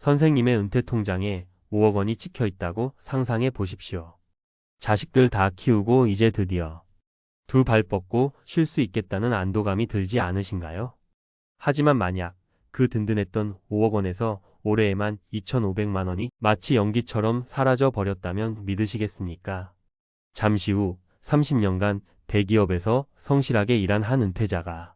선생님의 은퇴 통장에 5억 원이 찍혀 있다고 상상해 보십시오. 자식들 다 키우고 이제 드디어 두 발 뻗고 쉴 수 있겠다는 안도감이 들지 않으신가요? 하지만 만약 그 든든했던 5억 원에서 올해에만 2,500만 원이 마치 연기처럼 사라져 버렸다면 믿으시겠습니까? 잠시 후 30년간 대기업에서 성실하게 일한 한 은퇴자가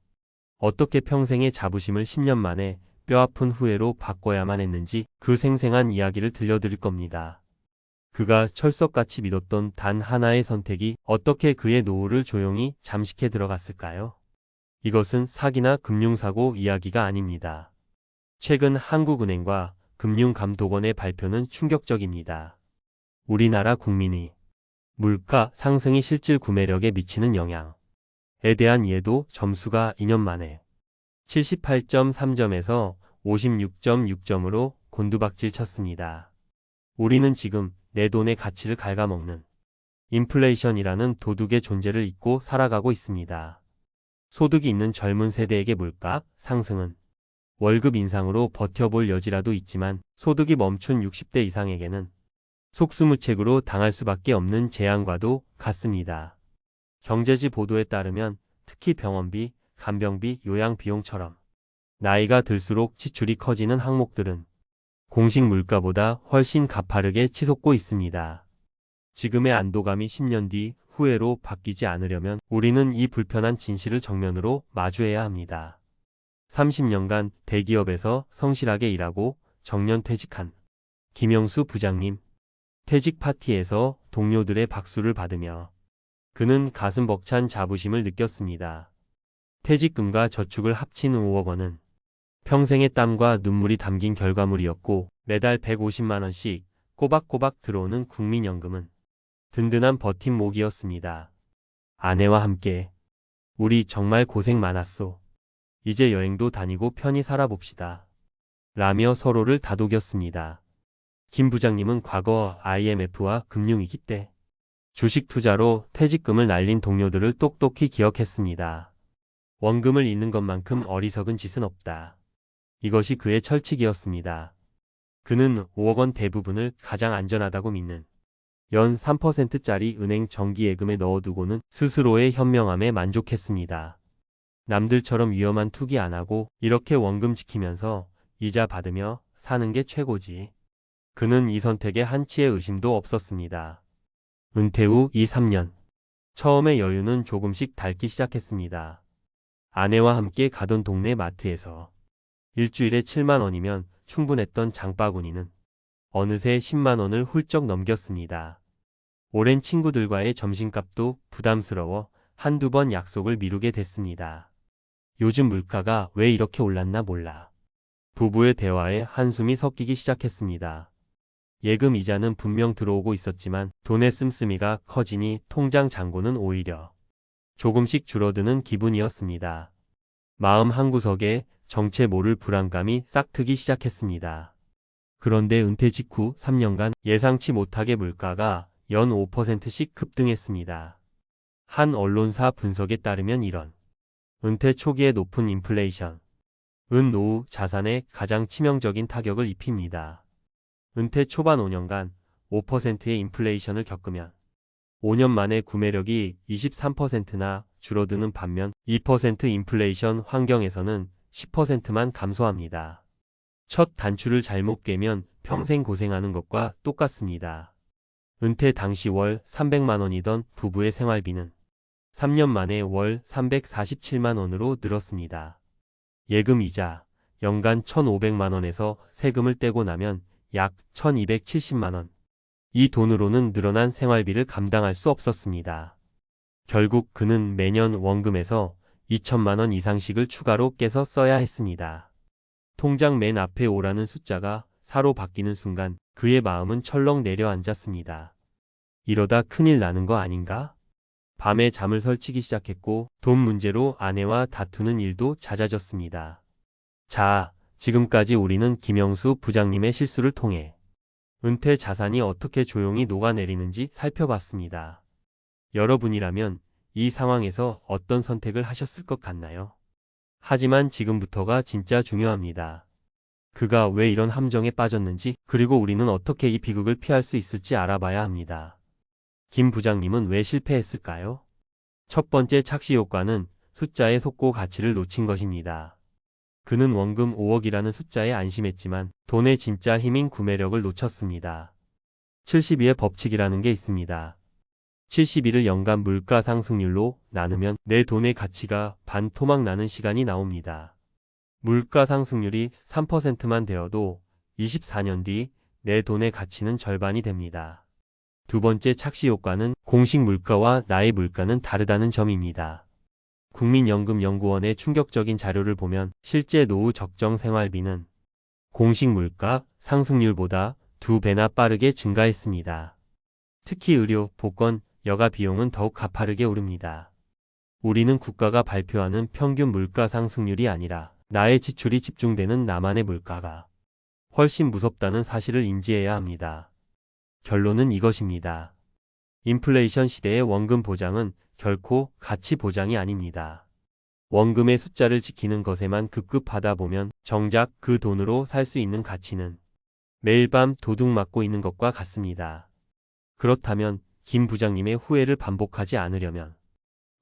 어떻게 평생의 자부심을 10년 만에 뼈아픈 후회로 바꿔야만 했는지 그 생생한 이야기를 들려드릴 겁니다. 그가 철석같이 믿었던 단 하나의 선택이 어떻게 그의 노후를 조용히 잠식해 들어갔을까요? 이것은 사기나 금융사고 이야기가 아닙니다. 최근 한국은행과 금융감독원의 발표는 충격적입니다. 우리나라 국민의 물가 상승이 실질 구매력에 미치는 영향에 대한 이해도 점수가 2년 만에 78.3점에서 56.6점으로 곤두박질 쳤습니다. 우리는 지금 내 돈의 가치를 갉아먹는 인플레이션이라는 도둑의 존재를 잊고 살아가고 있습니다. 소득이 있는 젊은 세대에게 물가 상승은 월급 인상으로 버텨볼 여지라도 있지만 소득이 멈춘 60대 이상에게는 속수무책으로 당할 수밖에 없는 재앙과도 같습니다. 경제지 보도에 따르면 특히 병원비, 간병비, 요양비용처럼 나이가 들수록 지출이 커지는 항목들은 공식 물가보다 훨씬 가파르게 치솟고 있습니다. 지금의 안도감이 10년 뒤 후회로 바뀌지 않으려면 우리는 이 불편한 진실을 정면으로 마주해야 합니다. 30년간 대기업에서 성실하게 일하고 정년 퇴직한 김영수 부장님. 퇴직 파티에서 동료들의 박수를 받으며 그는 가슴 벅찬 자부심을 느꼈습니다. 퇴직금과 저축을 합친 5억 원은 평생의 땀과 눈물이 담긴 결과물이었고 매달 150만 원씩 꼬박꼬박 들어오는 국민연금은 든든한 버팀목이었습니다. 아내와 함께 우리 정말 고생 많았소. 이제 여행도 다니고 편히 살아봅시다. 라며 서로를 다독였습니다. 김 부장님은 과거 IMF와 금융위기 때 주식 투자로 퇴직금을 날린 동료들을 똑똑히 기억했습니다. 원금을 잃는 것만큼 어리석은 짓은 없다. 이것이 그의 철칙이었습니다. 그는 5억 원 대부분을 가장 안전하다고 믿는 연 3%짜리 은행 정기예금에 넣어두고는 스스로의 현명함에 만족했습니다. 남들처럼 위험한 투기 안 하고 이렇게 원금 지키면서 이자 받으며 사는 게 최고지. 그는 이 선택에 한치의 의심도 없었습니다. 은퇴 후 2, 3년. 처음에 여유는 조금씩 닳기 시작했습니다. 아내와 함께 가던 동네 마트에서 일주일에 7만 원이면 충분했던 장바구니는 어느새 10만 원을 훌쩍 넘겼습니다. 오랜 친구들과의 점심값도 부담스러워 한두 번 약속을 미루게 됐습니다. 요즘 물가가 왜 이렇게 올랐나 몰라. 부부의 대화에 한숨이 섞이기 시작했습니다. 예금 이자는 분명 들어오고 있었지만 돈의 씀씀이가 커지니 통장 잔고는 오히려 조금씩 줄어드는 기분이었습니다. 마음 한구석에 정체 모를 불안감이 싹트기 시작했습니다. 그런데 은퇴 직후 3년간 예상치 못하게 물가가 연 5%씩 급등했습니다. 한 언론사 분석에 따르면 이런 은퇴 초기에 높은 인플레이션, 노후 자산에 가장 치명적인 타격을 입힙니다. 은퇴 초반 5년간 5%의 인플레이션을 겪으면 5년 만에 구매력이 23%나 줄어드는 반면 2% 인플레이션 환경에서는 10%만 감소합니다. 첫 단추를 잘못 깨면 평생 고생하는 것과 똑같습니다. 은퇴 당시 월 300만 원이던 부부의 생활비는 3년 만에 월 347만 원으로 늘었습니다. 예금 이자 연간 1,500만 원에서 세금을 떼고 나면 약 1,270만 원. 이 돈으로는 늘어난 생활비를 감당할 수 없었습니다. 결국 그는 매년 원금에서 2천만 원 이상씩을 추가로 깨서 써야 했습니다. 통장 맨 앞에 5라는 숫자가 4로 바뀌는 순간 그의 마음은 철렁 내려앉았습니다. 이러다 큰일 나는 거 아닌가? 밤에 잠을 설치기 시작했고 돈 문제로 아내와 다투는 일도 잦아졌습니다. 자, 지금까지 우리는 김영수 부장님의 실수를 통해 은퇴 자산이 어떻게 조용히 녹아내리는지 살펴봤습니다. 여러분이라면 이 상황에서 어떤 선택을 하셨을 것 같나요? 하지만 지금부터가 진짜 중요합니다. 그가 왜 이런 함정에 빠졌는지, 그리고 우리는 어떻게 이 비극을 피할 수 있을지 알아봐야 합니다. 김 부장님은 왜 실패했을까요? 첫 번째 착시 효과는 숫자에 속고 가치를 놓친 것입니다. 그는 원금 5억이라는 숫자에 안심했지만 돈의 진짜 힘인 구매력을 놓쳤습니다. 72의 법칙이라는 게 있습니다. 72를 연간 물가 상승률로 나누면 내 돈의 가치가 반토막 나는 시간이 나옵니다. 물가 상승률이 3%만 되어도 24년 뒤 내 돈의 가치는 절반이 됩니다. 두 번째 착시 효과는 공식 물가와 나의 물가는 다르다는 점입니다. 국민연금연구원의 충격적인 자료를 보면 실제 노후 적정 생활비는 공식 물가 상승률보다 2배나 빠르게 증가했습니다. 특히 의료, 보건, 여가 비용은 더욱 가파르게 오릅니다. 우리는 국가가 발표하는 평균 물가 상승률이 아니라 나의 지출이 집중되는 나만의 물가가 훨씬 무섭다는 사실을 인지해야 합니다. 결론은 이것입니다. 인플레이션 시대의 원금 보장은 결코 가치 보장이 아닙니다. 원금의 숫자를 지키는 것에만 급급하다 보면 정작 그 돈으로 살 수 있는 가치는 매일 밤 도둑 맞고 있는 것과 같습니다. 그렇다면 김 부장님의 후회를 반복하지 않으려면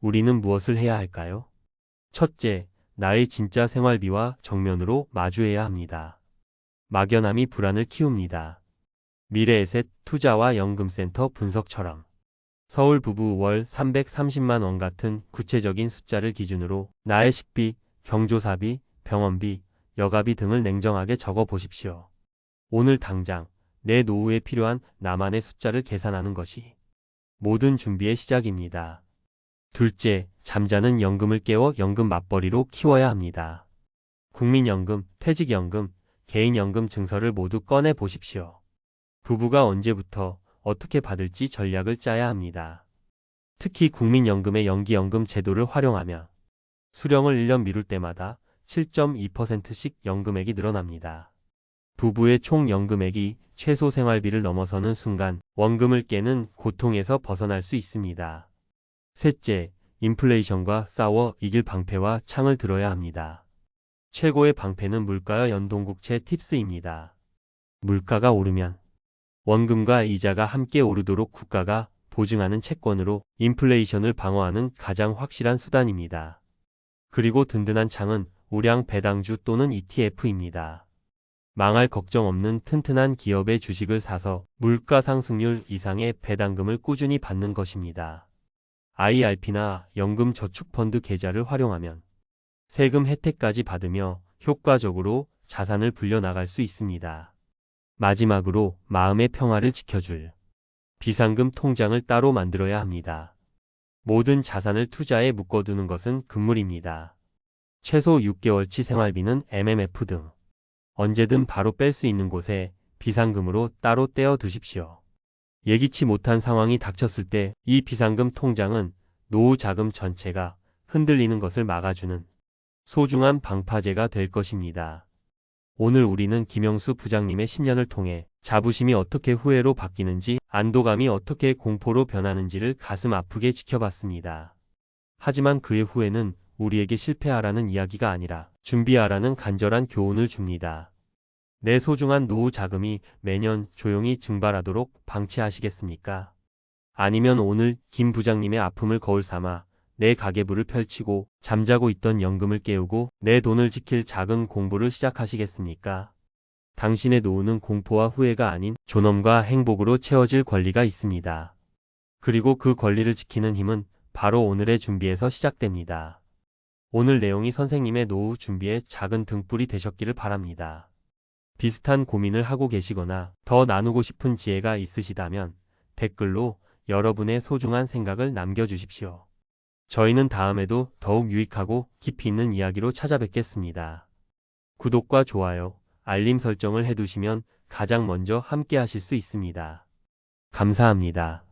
우리는 무엇을 해야 할까요? 첫째, 나의 진짜 생활비와 정면으로 마주해야 합니다. 막연함이 불안을 키웁니다. 미래에셋 투자와 연금센터 분석처럼 서울 부부 월 330만 원 같은 구체적인 숫자를 기준으로 나의 식비, 경조사비, 병원비, 여가비 등을 냉정하게 적어 보십시오. 오늘 당장 내 노후에 필요한 나만의 숫자를 계산하는 것이 모든 준비의 시작입니다. 둘째, 잠자는 연금을 깨워 연금 맞벌이로 키워야 합니다. 국민연금, 퇴직연금, 개인연금 증서를 모두 꺼내 보십시오. 부부가 언제부터 어떻게 받을지 전략을 짜야 합니다. 특히 국민연금의 연기연금 제도를 활용하면 수령을 1년 미룰 때마다 7.2%씩 연금액이 늘어납니다. 부부의 총 연금액이 최소 생활비를 넘어서는 순간 원금을 깨는 고통에서 벗어날 수 있습니다. 셋째, 인플레이션과 싸워 이길 방패와 창을 들어야 합니다. 최고의 방패는 물가와 연동국채 팁스입니다. 물가가 오르면 원금과 이자가 함께 오르도록 국가가 보증하는 채권으로 인플레이션을 방어하는 가장 확실한 수단입니다. 그리고 든든한 창은 우량 배당주 또는 ETF입니다. 망할 걱정 없는 튼튼한 기업의 주식을 사서 물가 상승률 이상의 배당금을 꾸준히 받는 것입니다. IRP나 연금저축펀드 계좌를 활용하면 세금 혜택까지 받으며 효과적으로 자산을 불려나갈 수 있습니다. 마지막으로 마음의 평화를 지켜줄 비상금 통장을 따로 만들어야 합니다. 모든 자산을 투자에 묶어두는 것은 금물입니다. 최소 6개월치 생활비는 MMF 등 언제든 바로 뺄 수 있는 곳에 비상금으로 따로 떼어 두십시오. 예기치 못한 상황이 닥쳤을 때 이 비상금 통장은 노후 자금 전체가 흔들리는 것을 막아주는 소중한 방파제가 될 것입니다. 오늘 우리는 김영수 부장님의 10년을 통해 자부심이 어떻게 후회로 바뀌는지, 안도감이 어떻게 공포로 변하는지를 가슴 아프게 지켜봤습니다. 하지만 그의 후회는 우리에게 실패하라는 이야기가 아니라 준비하라는 간절한 교훈을 줍니다. 내 소중한 노후 자금이 매년 조용히 증발하도록 방치하시겠습니까? 아니면 오늘 김 부장님의 아픔을 거울 삼아 내 가계부를 펼치고 잠자고 있던 연금을 깨우고 내 돈을 지킬 작은 공부를 시작하시겠습니까? 당신의 노후는 공포와 후회가 아닌 존엄과 행복으로 채워질 권리가 있습니다. 그리고 그 권리를 지키는 힘은 바로 오늘의 준비에서 시작됩니다. 오늘 내용이 선생님의 노후 준비에 작은 등불이 되셨기를 바랍니다. 비슷한 고민을 하고 계시거나 더 나누고 싶은 지혜가 있으시다면 댓글로 여러분의 소중한 생각을 남겨주십시오. 저희는 다음에도 더욱 유익하고 깊이 있는 이야기로 찾아뵙겠습니다. 구독과 좋아요, 알림 설정을 해두시면 가장 먼저 함께 하실 수 있습니다. 감사합니다.